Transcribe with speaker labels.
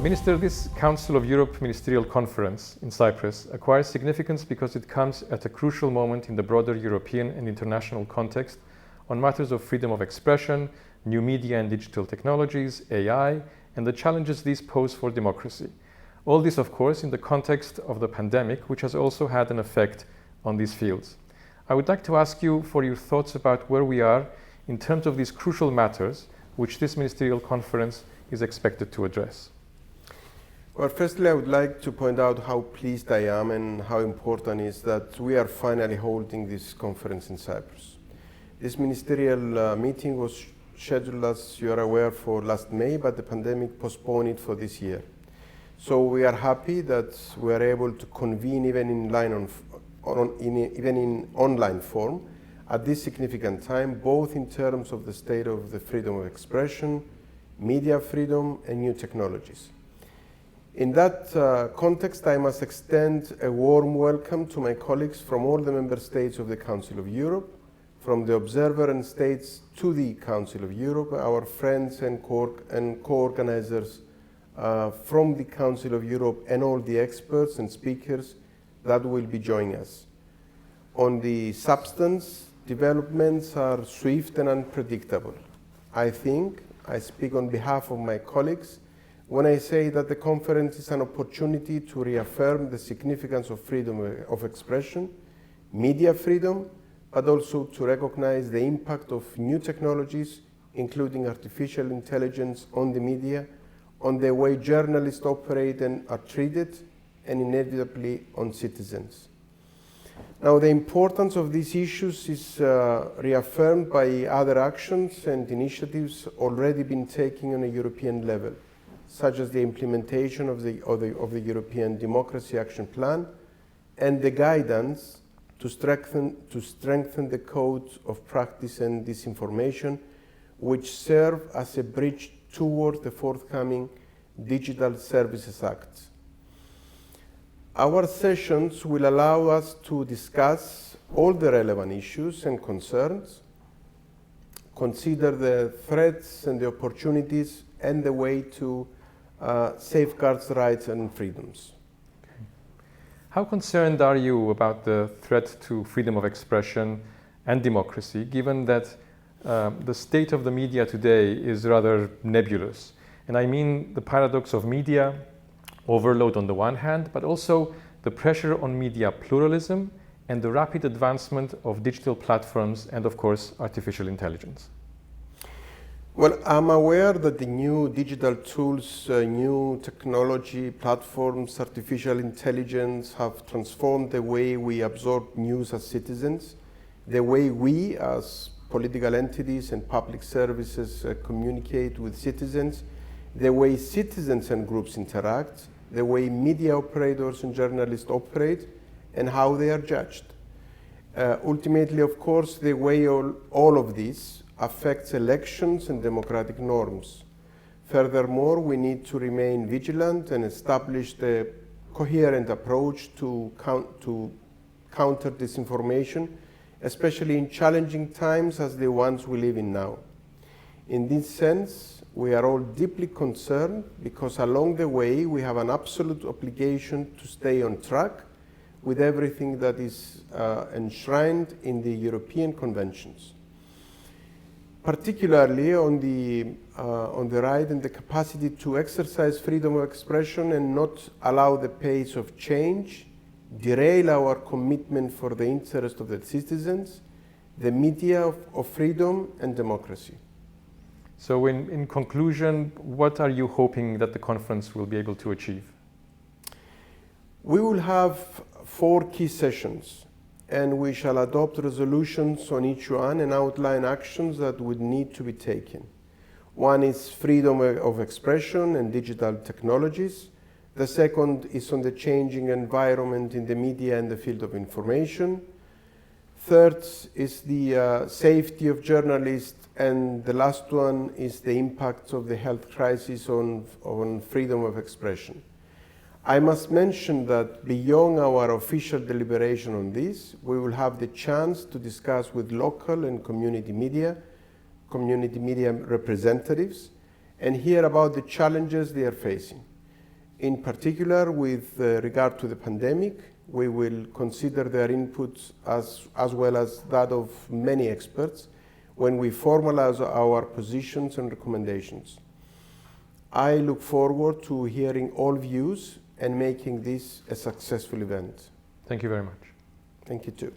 Speaker 1: Minister, this Council of Europe Ministerial Conference in Cyprus acquires significance because it comes at a crucial moment in the broader European and international context on matters of freedom of expression, new media and digital technologies, AI, and the challenges these pose for democracy. All this, of course, in the context of the pandemic, which has also had an effect on these fields. I would like to ask you for your thoughts about where we are in terms of these crucial matters which this ministerial conference is expected to address.
Speaker 2: Well, firstly, I would like to point out how pleased I am and how important it is that we are finally holding this conference in Cyprus. This ministerial meeting was scheduled, as you are aware, for last May, but the pandemic postponed it for this year. So we are happy that we are able to convene even in online form at this significant time, both in terms of the state of the freedom of expression, media freedom, and new technologies. In that context, I must extend a warm welcome to my colleagues from all the member states of the Council of Europe, from the observer and states to the Council of Europe, our friends and co-organizers from the Council of Europe, and all the experts and speakers that will be joining us. On the substance, developments are swift and unpredictable. I think I speak on behalf of my colleagues when I say that the conference is an opportunity to reaffirm the significance of freedom of expression, media freedom, but also to recognize the impact of new technologies, including artificial intelligence, on the media, on the way journalists operate and are treated, and inevitably on citizens. Now, the importance of these issues is reaffirmed by other actions and initiatives already been taken on a European level, such as the implementation of the European Democracy Action Plan and the guidance to strengthen the codes of practice and disinformation, which serve as a bridge toward the forthcoming Digital Services Act. Our sessions will allow us to discuss all the relevant issues and concerns, consider the threats and the opportunities, and the way to safeguard rights and freedoms.
Speaker 1: Okay. How concerned are you about the threat to freedom of expression and democracy, given that the state of the media today is rather nebulous? And I mean the paradox of media overload on the one hand, but also the pressure on media pluralism and the rapid advancement of digital platforms and, of course, artificial intelligence.
Speaker 2: Well, I'm aware that the new digital tools, new technology platforms, artificial intelligence have transformed the way we absorb news as citizens, the way we as political entities and public services communicate with citizens, the way citizens and groups interact, the way media operators and journalists operate, and how they are judged. Ultimately, of course, the way all of this affects elections and democratic norms. Furthermore, we need to remain vigilant and establish the coherent approach to counter disinformation, especially in challenging times as the ones we live in now. In this sense, we are all deeply concerned because along the way we have an absolute obligation to stay on track with everything that is enshrined in the European conventions. Particularly on the right and the capacity to exercise freedom of expression and not allow the pace of change derail our commitment for the interest of the citizens, the media of freedom and democracy.
Speaker 1: So in conclusion, what are you hoping that the conference will be able to achieve?
Speaker 2: We will have 4 key sessions, and we shall adopt resolutions on each one and outline actions that would need to be taken. One is freedom of expression and digital technologies. The second is on the changing environment in the media and the field of information. Third is the safety of journalists, and the last one is the impact of the health crisis on freedom of expression. I must mention that beyond our official deliberation on this, we will have the chance to discuss with local and community media representatives, and hear about the challenges they are facing. In particular, with regard to the pandemic, we will consider their inputs as well as that of many experts when we formalize our positions and recommendations. I look forward to hearing all views and making this a successful event.
Speaker 1: Thank you very much.
Speaker 2: Thank you too.